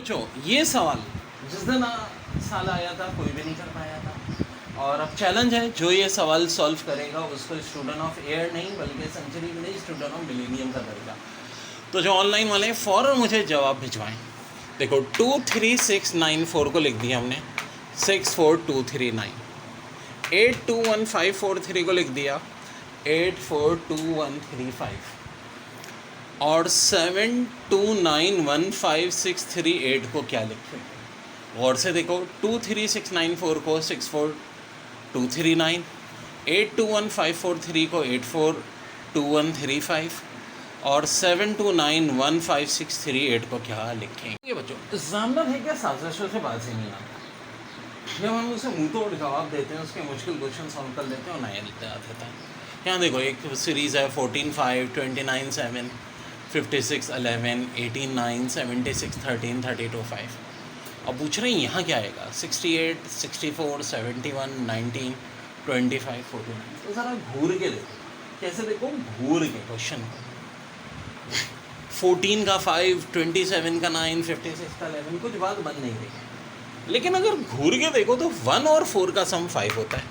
बच्चों ये सवाल जिस दिन साल आया था कोई भी नहीं कर पाया था, और अब चैलेंज है जो ये सवाल सॉल्व करेगा उसको स्टूडेंट ऑफ एयर नहीं बल्कि सेंचुरी के लिए स्टूडेंट ऑफ मिलेनियम का दर्जा। तो जो ऑनलाइन वाले हैं फ़ौरन मुझे जवाब भिजवाएं। देखो 23694 को लिख दिया हमने, 64239। 821543 को लिख दिया, 842135। और 72915638 को क्या लिखें? गौर से देखो, 23694 को 64239, 821543 को 842135 और 72915638 को क्या लिखें? ये बच्चों एग्जामिनर है क्या साजिशों से बात ही नहीं आता। जब हम उसे मुँह तोड़ जवाब देते हैं, उसके मुश्किल क्वेश्चन सॉल्व कर लेते हैं और नया लिखते आते हैं। यहाँ देखो एक सीरीज़ है 14-5, 29-7, 56-11, 18-9, 76-13, 32-5। अब पूछ रहे हैं यहाँ क्या आएगा, 68, 64, 71, 19, 25, 49। तो ज़रा घूर के देखो, कैसे देखो, घूर के क्वेश्चन को। 14 का 5, 27 का 9, 56 का 11, कुछ बात बन नहीं रही। लेकिन अगर घूर के देखो तो 1 और 4 का सम 5 होता है,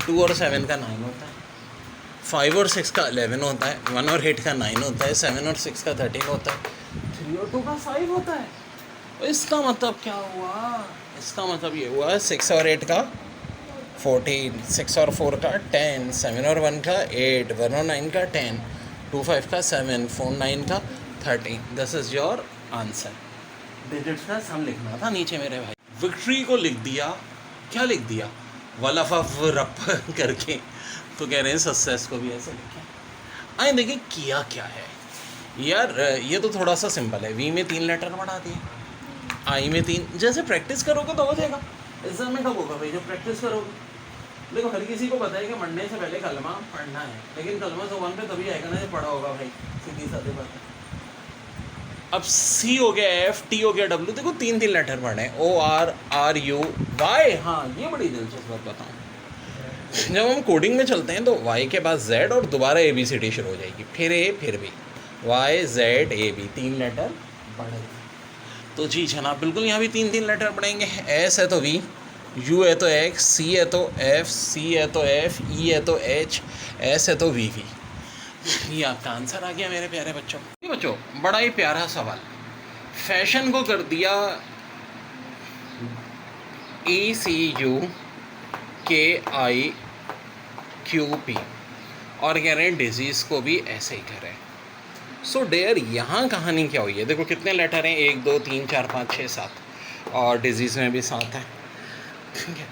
2 और 7 का 9 होता है, 5 और 6 का 11 होता है, 1 और 8 का 9 होता है, 7 और 6 का 13 होता है, 3 और 2 का 5 होता है। तो इसका मतलब क्या हुआ? इसका मतलब ये हुआ 6 और 8 का 14, 6 और 4 का 10, 7 और 1 का 8, 1 और 9 का 10, 2 5 का 7, 4 9 का 13। This is your answer. Digits का सम लिखना था नीचे मेरे भाई। विक्ट्री को लिख दिया, क्या लिख दिया, वलफ रप करके। तो कह रहे हैं सक्सेस को भी ऐसे लिखें। आइए देखिए किया क्या है यार। ये तो थोड़ा सा सिंपल है। वी में 3 लेटर बढ़ा दिए, आई में 3। जैसे प्रैक्टिस करोगे तो हो जाएगा। एग्जाम में कब होगा भाई? जब प्रैक्टिस करोगे। देखो हर किसी को पता है कि मंडे से पहले कलमा पढ़ना है, लेकिन कलमा ज़ुबान पे तभी आएगा ना जब पढ़ा होगा भाई, सीधी साधी बात है। अब सी हो गया, एफ, टी हो गया, डब्ल्यू। देखो 3 लेटर पढ़े हैं, O R, R U, Y. हाँ ये बड़ी दिलचस्प बात बताऊँ, जब हम कोडिंग में चलते हैं तो y के बाद z और दोबारा ए बी सी डी शुरू हो जाएगी, फिर ए फिर B, y z a b 3 letter बढ़े। तो जी जनाब बिल्कुल यहाँ भी 3 लेटर पढ़ेंगे। s है तो v, u है तो x, c है तो f, c है तो f, e है तो h, s है तो v v। ये आपका आंसर आ गया मेरे प्यारे बच्चों। ये बच्चों बड़ा ही प्यारा सवाल। फैशन को कर दिया ECUKIQP और कह रहे हैं डिजीज़ को भी ऐसे ही करें। सो डेयर यहाँ कहानी क्या हुई है? देखो कितने लेटर हैं, 1 2 3 4 5 6 7 और डिजीज़ में भी 7 है। ठीक है,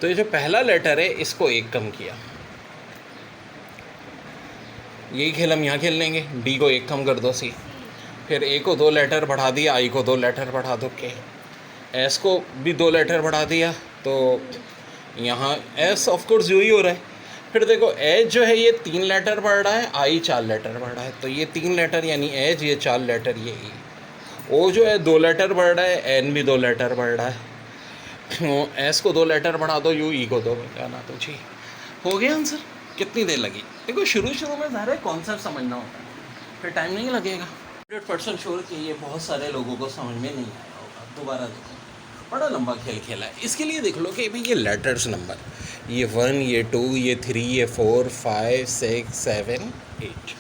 तो ये जो पहला लेटर है इसको 1 कम किया, यही खेल हम यहाँ खेल लेंगे। डी को 1 कम कर दो, सी। फिर ए को 2 लेटर बढ़ा दिया, आई को 2 लेटर बढ़ा दो, के। एस को भी 2 लेटर बढ़ा दिया, तो यहाँ एस ऑफ कोर्स यू ही हो रहा है। फिर देखो एच जो है ये 3 लेटर बढ़ रहा है, आई 4 लेटर बढ़ रहा है, तो ये 3 लेटर यानी एच, ये 4 लेटर ये ई। ओ जो है 2 लेटर बढ़ रहा है, एन भी 2 लेटर बढ़ रहा है, एस को 2 लेटर बढ़ा दो, यू ई को 2 बढ़ाना। तो जी हो गया आंसर। कितनी देर लगी? देखो शुरू में ज़्यादा कॉन्सेप्ट समझना होता है, फिर टाइम नहीं लगेगा। 100% श्योर कि ये बहुत सारे लोगों को समझ में नहीं आया होगा। दोबारा देखो, बड़ा लंबा खेल खेला है। इसके लिए देख लो कि भाई ये लेटर्स नंबर, ये 1, ये 2, ये 3, ये 4, 5, 6, 7, 8।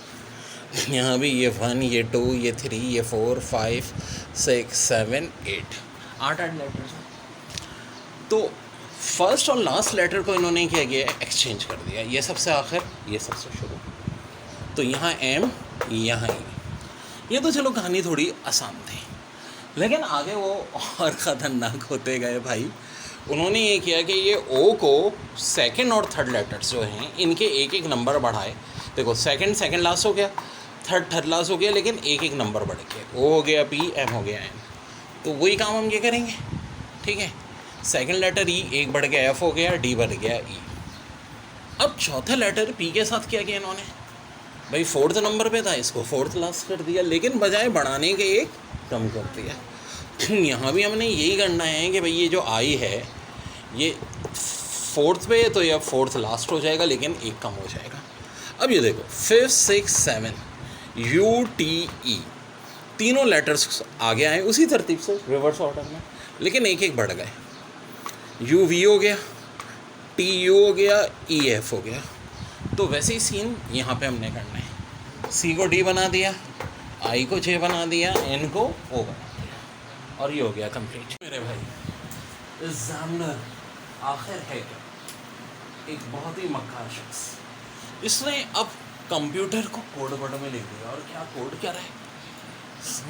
यहाँ भी ये 1, ये 2, ये 3, ये 4, 5, 6, 7, 8, 8 लेटर्स हैं। तो फर्स्ट और लास्ट लेटर को इन्होंने क्या किया, एक्सचेंज कर दिया। ये सबसे आखिर, ये सबसे शुरू। तो यहाँ एम, यहाँ ई। ये तो चलो कहानी थोड़ी आसान थी, लेकिन आगे वो और ख़तरनाक होते गए भाई। उन्होंने ये किया कि ये ओ को सेकंड और थर्ड लेटर्स जो हैं इनके 1 नंबर बढ़ाए। देखो सेकंड लास्ट हो गया, थर्ड लास्ट हो गया, लेकिन 1 नंबर बढ़ गया। ओ हो गया पी, एम हो गया एन। तो वही काम हम ये करेंगे। ठीक है, सेकंड लेटर ई 1 बढ़ गया, एफ हो गया, डी बढ़ गया, ई। अब चौथा लेटर पी के साथ क्या किया इन्होंने भाई, 4th नंबर पे था, इसको 4th लास्ट कर दिया, लेकिन बजाय बढ़ाने के 1 कम कर दिया। यहाँ भी हमने यही करना है कि भाई ये जो आई है ये 4th पे है तो यह 4th लास्ट हो जाएगा, लेकिन 1 कम हो जाएगा। अब ये देखो 5 6 7 UTE तीनों लेटर्स आगे आए उसी तरतीब से रिवर्स ऑर्डर में, लेकिन एक एक बढ़ गए। यू वी हो गया, टी यू हो गया, ई एफ हो गया। तो वैसे ही सीन यहाँ पे हमने करना है। सी को डी बना दिया, आई को जे बना दिया, एन को ओ बना दिया, और ये हो गया कंप्लीट। मेरे भाई एग्जामिनर आखिर है क्या, एक बहुत ही मक्कार शख्स, इसने अब कंप्यूटर को कोड वर्ड में लिख दिया। और क्या कोड क्या रहा है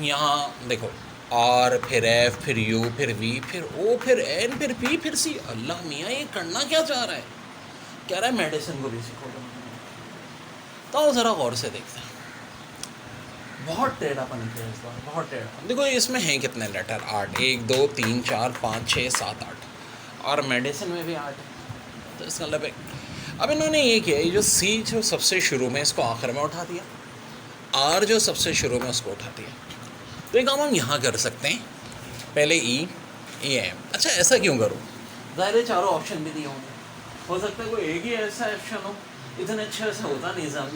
यहाँ देखो, आर फिर एफ फिर यू फिर वी फिर ओ फिर एन फिर पी फिर सी। अल्लाह मियाँ ये करना क्या चाह रहा है? कह रहा है मेडिसिन को भी सीखो। तो ज़रा गौर से देखते हैं, बहुत टेढ़ापन किया इस बार, बहुत टेढ़ापन। देखो इसमें हैं कितने लेटर, 8, 1 2 3 4 5 6 7 8, और मेडिसिन में भी 8 है। तो इसका मतलब अब इन्होंने ये किया, ये जो सी जो सबसे शुरू में इसको आखिर में उठा दिया, आर जो सबसे शुरू में उसको उठा दिया। तो एक काम हम यहाँ कर सकते हैं, पहले ई ए एम। अच्छा ऐसा क्यों करूँ, ज़ाहिर है चारों ऑप्शन भी दिए होंगे, हो सकता है कोई एक ही ऐसा ऑप्शन हो, इतने अच्छे से होता नहीं एग्जाम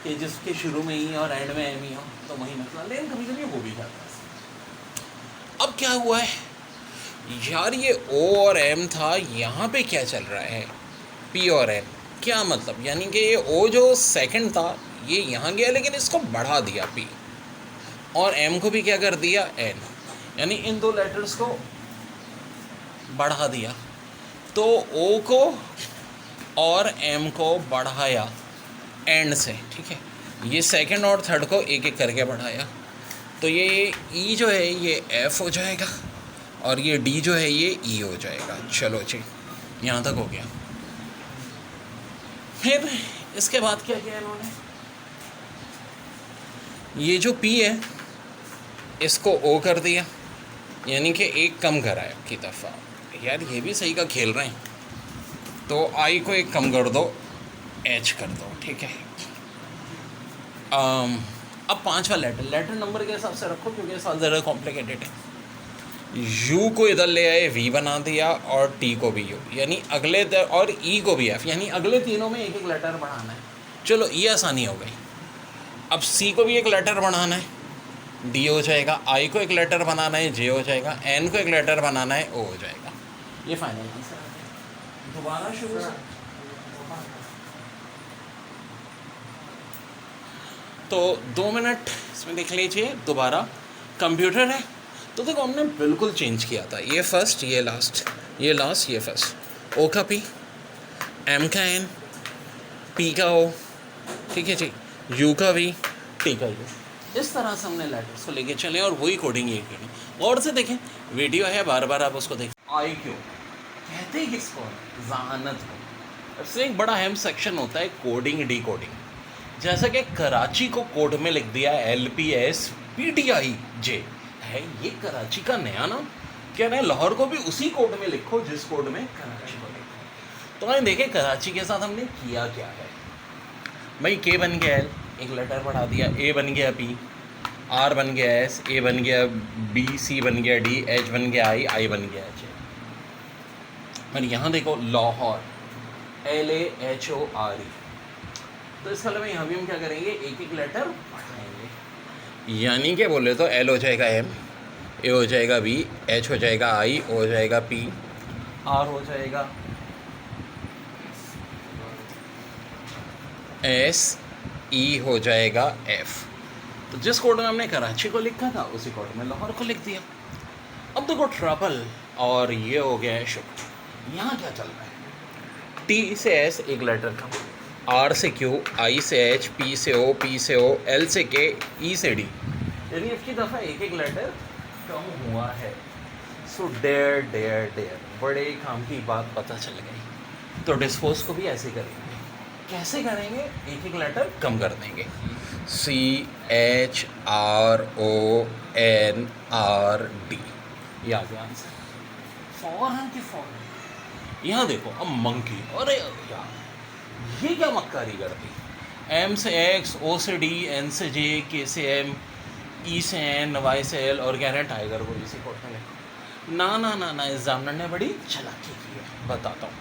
कि जिसके शुरू में ई और एंड में एम ही हो, तो वही मसला, लेकिन कभी कभी हो भी जाता है। अब क्या हुआ है यार, ये ओ और एम था, यहाँ पे क्या चल रहा है, पी और एन। क्या मतलब, यानी कि ये ओ जो सेकंड था ये यहाँ गया, लेकिन इसको बढ़ा दिया पी, और एम को भी क्या कर दिया एन, यानी इन दो लेटर्स को बढ़ा दिया। तो ओ को और एम को बढ़ाया एंड से, ठीक है, ये सेकंड और थर्ड को एक एक करके बढ़ाया। तो ये ई जो है ये एफ हो जाएगा, और ये डी जो है ये ई हो जाएगा। चलो जी, यहाँ तक हो गया। फिर इसके बाद क्या किया इन्होंने, ये जो पी है इसको ओ कर दिया, यानी कि एक कम कराया की दफ़ा। यार ये भी सही का खेल रहे हैं। तो आई को एक कम कर दो, एच कर दो, ठीक है। अब पांचवा लेटर नंबर के हिसाब से रखो, क्योंकि सवाल ज़रा कॉम्प्लिकेटेड है। यू को इधर ले आए, वी बना दिया, और टी को भी यू, यानी अगले और ई को भी एफ, यानी अगले तीनों में एक एक लेटर बढ़ाना है। चलो ये आसानी हो गई। अब सी को भी एक लेटर बनाना है, डी हो जाएगा, आई को एक लेटर बनाना है, जे हो जाएगा, एन को एक लेटर बनाना है, ओ हो जाएगा। ये फाइनल आंसर है। दोबारा शुरू से तो 2 मिनट इसमें देख लीजिए। दोबारा कंप्यूटर है, तो देखो हमने बिल्कुल चेंज किया था, ये फर्स्ट ये लास्ट, ये लास्ट ये फर्स्ट। ओ का पी, एम का एन, पी का ओ, ठीक है जी, यू का वी, टी का यू। इस तरह से हमने लेटर्स को लेके चले और वही कोडिंग ये करें। और से देखें, वीडियो है, बार बार आप उसको देखें। आई क्यू कहते हैं किसको, जहानत को। इससे एक बड़ा अहम सेक्शन होता है कोडिंग डी कोडिंग। जैसा कि कराची को कोड में लिख दिया LPSPTIJ है, ये कराची का नया नाम क्या है, लाहौर को भी उसी कोड में लिखो जिस कोड में कराची को लिखो। तो आइए देखें कराची के साथ हमने किया क्या है। भाई के बन गया एल, एक लेटर बढ़ा दिया, ए बन गया पी, आर बन गया एस, ए बन गया बी, सी बन गया डी, एच बन गया आई, आई बन गया एच। और यहाँ देखो लाहौर LAHORE। तो इसका मतलब यहाँ भी हम क्या करेंगे, एक एक लेटर बढ़ाएंगे। यानी कि बोले तो एल हो जाएगा एम, ए हो जाएगा बी, एच हो जाएगा आई, ओ हो जाएगा पी, आर हो जाएगा एस, ई हो जाएगा एफ। तो जिस कोड में हमने कराची को लिखा था उसी कोड में लाहौर को लिख दिया। अब देखो ट्रबल, और ये हो गया है शुक्र। यहाँ क्या चल रहा है, टी से एस एक लेटर का, आर से क्यू, आई से एच, पी से ओ, पी से ओ, एल से के, ई से डी, यानी इसकी दफ़ा एक एक लेटर कम हुआ है। सो डेयर डेयर डेयर, बड़े काम की बात पता चल गई। तो डिस्पोज को भी ऐसे करेंगे। कैसे करेंगे, एक एक लेटर कम कर देंगे। CHRONRD, ये आ गया आंसर। फौरन की फौरन। यहाँ देखो अब मंकी, अरे यार ये क्या मक्कारी करती, एम से एक्स, ओ से डी, एन से जे, के से एम, ई से एन, वाई से एल, और कह रहे हैं टाइगर को इसी कोड में लिखो। ना ना ना ना, एग्जामिनर ने बड़ी चालाकी की है, बताता हूँ।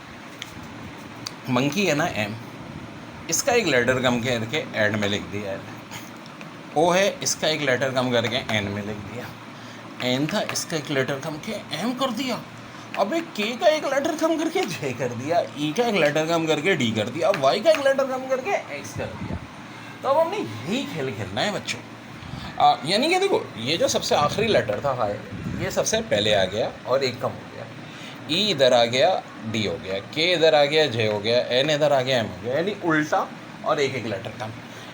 मंकी है ना एम, इसका एक लेटर कम करके एंड में लिख दिया है, ओ है, इसका एक लेटर कम करके एन में लिख दिया। एन था, इसका एक लेटर कम के एम कर दिया। अबे के का एक लेटर कम करके जे कर दिया, ई का एक लेटर कम करके डी कर दिया, वाई का एक लेटर कम करके एक्स कर दिया। तो अब हमने यही खेल खेलना है बच्चों। यानी कि देखो, ये जो सबसे आखिरी लेटर था हाई, ये सबसे पहले आ गया और एक कम हो गया। ई इधर आ गया, डी हो गया, के इधर आ गया, जे हो गया, एन इधर आ गया, एम हो गया। यानी उल्टा और एक एक लेटर कम।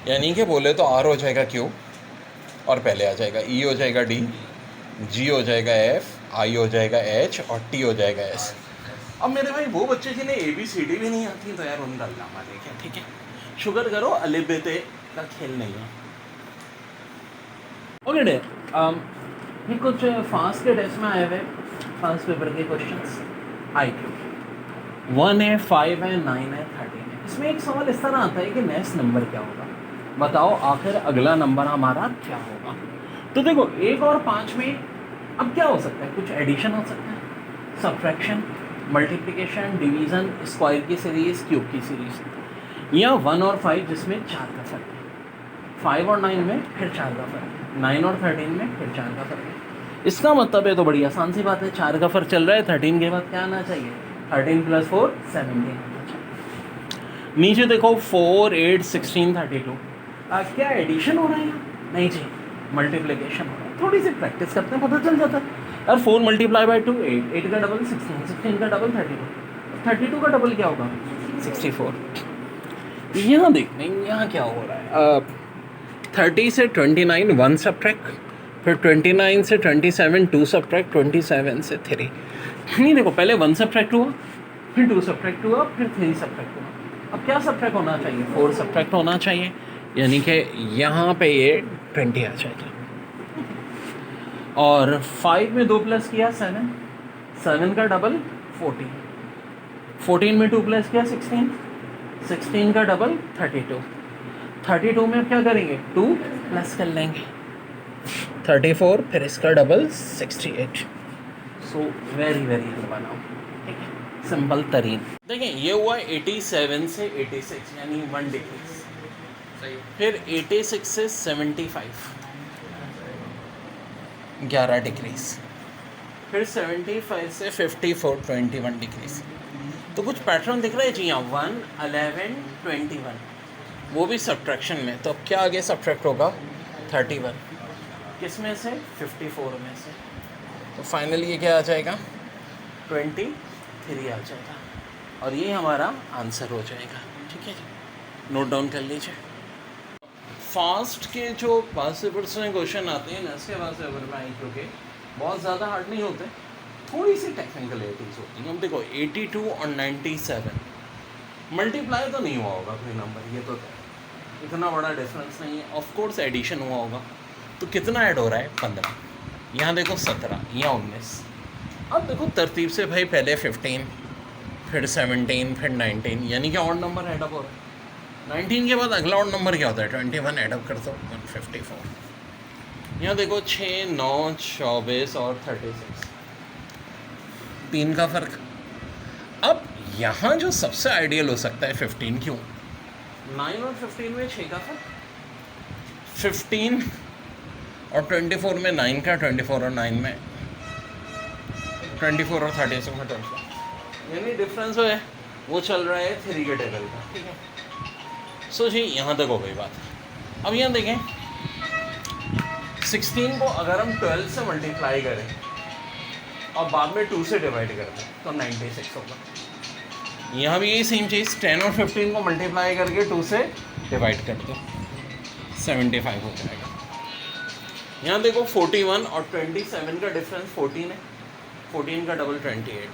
यानी कि बोले तो आर हो जाएगा क्यू और पहले आ जाएगा ई, हो जाएगा डी, जी हो जाएगा एफ, आई हो जाएगा एच और टी हो जाएगा एस। अब मेरे भाई वो बच्चे जिन्हें ए बी सी डी भी नहीं आती तो यार उनका अल्लामा देखें, ठीक है। शुगर करो, अलिफ बे ते का खेल नहीं है। ओके डे, ये कुछ फास्ट के टेस्ट में आए हुए फास्ट पेपर के क्वेश्चंस। IQ 1 है, 5 है, 9 है, 13 है। इसमें एक सवाल इस तरह आता है कि नेक्स्ट नंबर क्या होगा, बताओ आखिर अगला नंबर हमारा क्या होगा। तो देखो 1 और 5 में अब क्या हो सकता है, कुछ एडिशन हो सकता है, सब्ट्रैक्शन, मल्टीप्लिकेशन, डिवीज़न, स्क्वायर की सीरीज़, क्यूब की सीरीज़, या 1 और 5 जिसमें 4 का फर्क है, 5 और 9 में फिर 4 का फर्क है, 9 और 13 में फिर 4 का फर्क है। इसका मतलब है तो बड़ी आसान सी बात है, 4 का फर्क चल रहा है, 13 के बाद क्या आना चाहिए, 13 + 4 17 आना चाहिए। नीचे देखो 4, 8, 16, 32, क्या एडिशन हो रहा है यहाँ, नहीं जी, मल्टीप्लिकेशन हो रहा है। थोड़ी सी प्रैक्टिस करते हैं, पता चल जाता है यार। 4 × 2 8, 8 का डबल 16, 16 का डबल 32, 32 का डबल क्या होगा 64। यहाँ देखते हैं यहाँ क्या हो रहा है। 30 से 29 1 सब्ट्रैक्ट, फिर 29 से 27 2 सब्ट्रैक्ट, 27 से 3। नहीं देखो, पहले 1 सब्ट्रैक्ट हुआ, फिर 2 सब्ट्रैक्ट हुआ, फिर 3 सब्ट्रैक्ट हुआ। अब क्या सब्ट्रैक्ट होना चाहिए, 4 सब्ट्रैक्ट होना चाहिए, यानी कि यहाँ पे ये 20 आ जाएगा। और 5 में 2 प्लस किया 7, 7 का डबल 14, 14 में 2 प्लस किया 16, 16 का डबल 32, 32 में अब क्या करेंगे 2 प्लस कर लेंगे 34, फिर इसका डबल 68। सो वेरी वेरी बनाओ, ठीक है, सिंपल तरीन। देखिए ये हुआ 87 से 86 यानी 1 डिक्रीज, फिर 86 से 75 11 डिक्रीज, फिर 75 से 54 21 डिक्रीज। तो कुछ पैटर्न दिख रहा है जी यहाँ, 1, 11, 21, वो भी सब्ट्रैक्शन में। तो अब क्या आगे सब्ट्रैक्ट होगा 31, किस में से 54 में से। तो फाइनली ये क्या आ जाएगा 23 आ जाएगा और ये हमारा आंसर हो जाएगा, ठीक है जी, नोट डाउन कर लीजिए। फास्ट के जो पास पेपर्स में क्वेश्चन आते हैं ना, इसके पास पेपर में IQ के बहुत ज़्यादा हार्ड नहीं होते, थोड़ी सी टेक्निकलिटीज़ होती हैं। अब देखो 82 और 97 मल्टीप्लाई तो नहीं हुआ होगा कोई नंबर, ये तो इतना बड़ा डिफरेंस नहीं है। ऑफ कोर्स एडिशन हुआ होगा, तो कितना ऐड हो रहा है 15, यहाँ देखो 17, यहाँ 19। अब देखो तरतीब से भाई, पहले 15, फिर 17, फिर 19, यानी कि ऑड नंबर ऐडअप हो रहा है। 19 के बाद अगला ऑड नंबर क्या होता है 21, ऐडअप कर दो 154। यहाँ देखो 6, 9, 24 और 36, 3 का फ़र्क। अब यहाँ जो सबसे आइडियल हो सकता है 15, क्यों 9 और 15 में 6 का फ़र्क, 15 और 24 में 9 का, 24 और 9 में 24 और 36 में 12, यानी डिफरेंस जो है वो चल रहा है 3 के टेबल का, ठीक है। सो जी यहाँ तक हो गई बात। अब यहाँ देखें 16 को अगर हम 12 से मल्टीप्लाई करें और बाद में 2 से डिवाइड कर दें तो 96 होगा। यहाँ भी यही सेम चीज़, 10 और 15 को मल्टीप्लाई करके 2 से डिवाइड कर दो 75 हो जाएगा। यहाँ देखो 41 और 27 का डिफरेंस 14 है, 14 का डबल 28,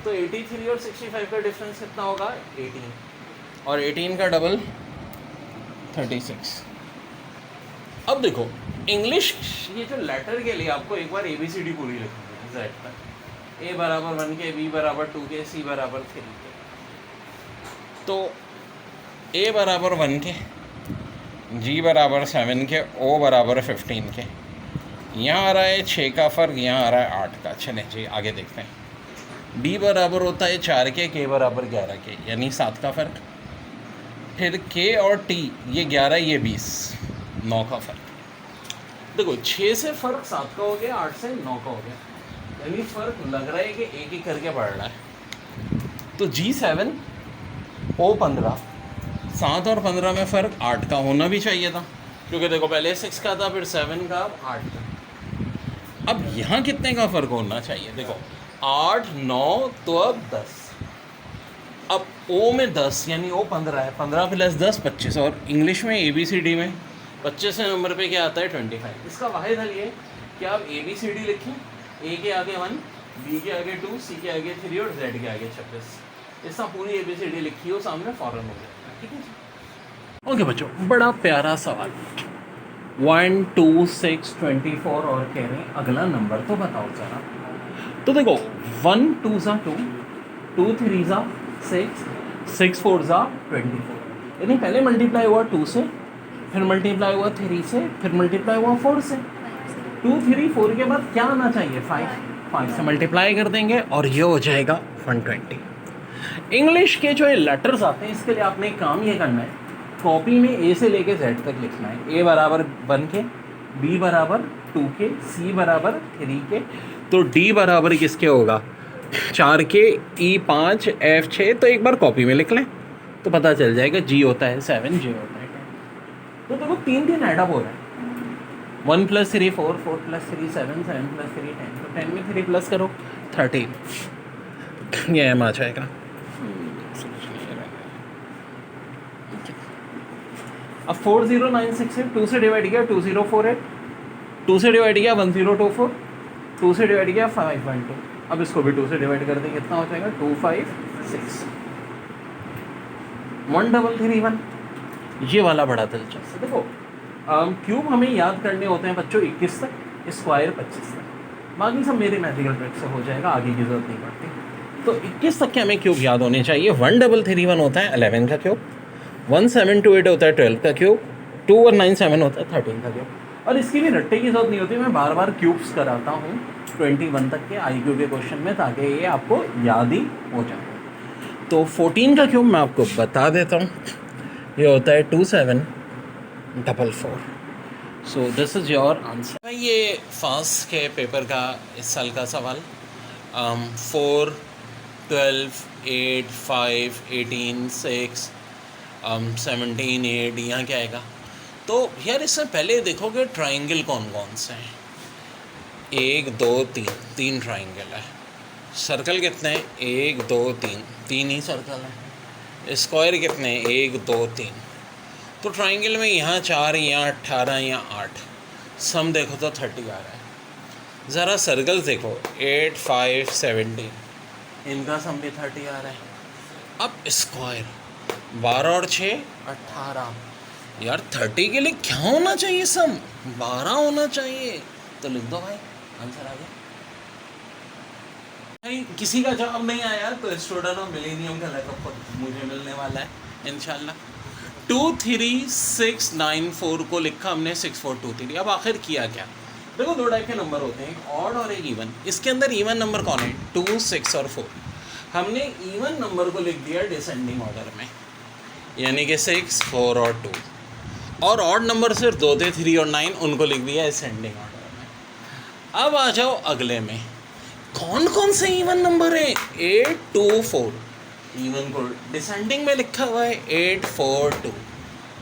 तो 83 और 65 का डिफरेंस कितना होगा 18, और 18 का डबल 36। अब देखो इंग्लिश ये जो लेटर के लिए आपको एक बार ABCD पूरी लिखनी है Z तक, A बराबर 1 के, B बराबर 2 के, C बराबर 3 के। तो A बराबर 1 के, G बराबर 7 के, O बराबर 15 के। यहाँ आ रहा है 6 का फ़र्क, यहाँ आ रहा है 8 का। चलें जी आगे देखते हैं। D बराबर होता है 4 के, K बराबर 11 के, यानी 7 का फ़र्क। फिर K और T, ये 11 ये 20, 9 का फ़र्क। देखो 6 से फ़र्क 7 का हो गया, 8 से 9 का हो गया, यानी फ़र्क लग रहा है कि एक एक करके बढ़ रहा है। तो G7 O15, 7 और 15 में फ़र्क 8 का होना भी चाहिए था, क्योंकि देखो पहले 6 का था, फिर 7 का, अब 8 का। अब यहाँ कितने का फ़र्क होना चाहिए? देखो 8 9 तो अब 10, अब O में 10 यानी O 15 है, 15 प्लस 10 25, और इंग्लिश में ABCD में 25 नंबर पे क्या आता है 25। इसका वाहिद हल ये कि आप ABCD लिखें, A के आगे 1, B के आगे 2, C के आगे 3 और Z के आगे 26। इसका पूरी ABCD लिखी हो सामने, फ़ौरन हो जाएगा। ठीक है जी। ओके बच्चों, बड़ा प्यारा सवाल, 1 2 6 24 और कह रहे हैं अगला नंबर तो बताओ ज़रा। तो देखो 1 2 ज़ा 2, 2 3 ज़ा 6, 6 4 ज़ा 24, यानी पहले मल्टीप्लाई हुआ 2 से, फिर मल्टीप्लाई हुआ 3 से, फिर मल्टीप्लाई हुआ 4 से। 2 3 4 के बाद क्या आना चाहिए? 5 से मल्टीप्लाई कर देंगे और ये हो जाएगा 120। इंग्लिश के जो लेटर्स आते हैं, इसके लिए आपने एक काम ये करना है, कॉपी में A से लेके Z तक लिखना है। A बराबर 1 के, B बराबर 2 के, C बराबर 3 के, तो D बराबर किसके होगा? 4 के, E 5, F 6। तो एक बार कॉपी में लिख लें तो पता चल जाएगा। G होता है 7, J होता है 10। तो देखो 3 ऐड अप हो रहा है, 1 + 3 4, 4 + 3 7, 7 + 3 10, तो 10 में 3 प्लस करो 13, ये M आ जाएगा। अब 4096 है, 2 से डिवाइड किया 2048, 2 से डिवाइड किया 1024, 2 से डिवाइड किया 512। अब इसको भी 2 से डिवाइड कर दें, कितना हो जाएगा? 256, 1331। ये वाला बड़ा दिलचस्प है। देखो क्यूब हमें याद करने होते हैं बच्चों 21 तक, स्क्वायर 25 तक, बाकी सब मेरे मैथमेटिकल ट्रिक से हो जाएगा, आगे की जरूरत नहीं पड़ती। तो 21 तक के हमें क्यूब याद होने चाहिए। 1331 होता है 11 का क्यूब, 1728 होता है 12 का क्यूब, 2197 होता है 13 का क्यूब। और इसकी भी रट्टे की जरूरत नहीं होती, मैं बार बार क्यूब्स कराता हूँ 21 तक के IQ के क्वेश्चन में, ताकि ये आपको याद ही हो जाए। तो 14 का क्यूब मैं आपको बता देता हूँ, ये होता है 2744। So this is your answer. ये फास्ट के पेपर का इस साल का सवाल, 4 12 8 5 18 6 17 8, यहाँ क्या आएगा? तो यार इससे पहले देखोगे ट्राइंगल कौन कौन से हैं। 1 2 3, 3 ट्राइंगल है। सर्कल कितने हैं? 1 2 3, 3 ही सर्कल है। स्क्वायर कितने हैं? 1 2 3। तो ट्राइंगल में यहाँ 4, यहाँ 18, यहाँ 8, सम देखो तो 30 आ रहा है। ज़रा सर्कल देखो 8 5 17, इनका सम भी 30 आ रहा है। अब स्क्वायर 12 और 6 18, यार 30 के लिए क्या होना चाहिए? सम 12 होना चाहिए। तो लिख दो भाई, आंसर आ गया। भाई किसी का जवाब नहीं आया तो स्टूडेंट ऑफ मिलेनियम का लैपटॉप मुझे मिलने वाला है इंशाल्लाह। 23694 को लिखा हमने 6423। अब आखिर किया क्या? देखो दो टाइप के नंबर होते हैं, एक ऑड और एक इवन। इसके अंदर इवन नंबर कौन है? 2 6 और 4। हमने इवन नंबर को लिख दिया डिसेंडिंग ऑर्डर में, यानी कि 6 4 और 2। और ऑड नंबर सिर्फ 2 थे, 3 और 9, उनको लिख दिया असेंडिंग ऑर्डर में। अब आ जाओ अगले में, कौन कौन से इवन नंबर हैं? 8 2 4 इवन को डिसेंडिंग में लिखा हुआ है 8 4 2।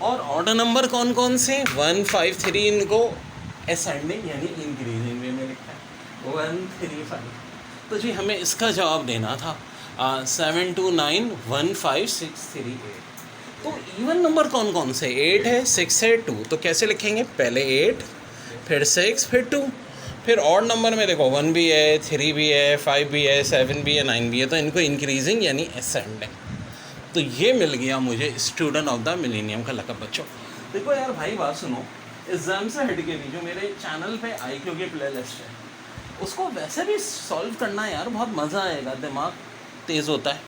और ऑर्डर नंबर कौन कौन से? 1 5 3, इनको असेंडिंग यानी इंक्रीजिंग वे में लिखा है 1 3 5। तो जी हमें इसका जवाब देना था 7 2 9 1 5 6 3 8। तो इवन नंबर कौन कौन से? 8 है, 6 है, 2। तो कैसे लिखेंगे? पहले 8, फिर 6, फिर 2। फिर ऑड नंबर में देखो 1 भी है, 3 भी है, 5 भी है, 7 भी है, 9 भी है, तो इनको इंक्रीजिंग यानी असेंडिंग। तो ये मिल गया मुझे स्टूडेंट ऑफ द मिलेनियम का लक़ब। बच्चों देखो यार भाई बात सुनो, एग्जाम से हट के भी जो मेरे चैनल पे IQ की प्ले लिस्ट है, उसको वैसे भी सॉल्व करना यार बहुत मज़ा आएगा, दिमाग तेज़ होता है।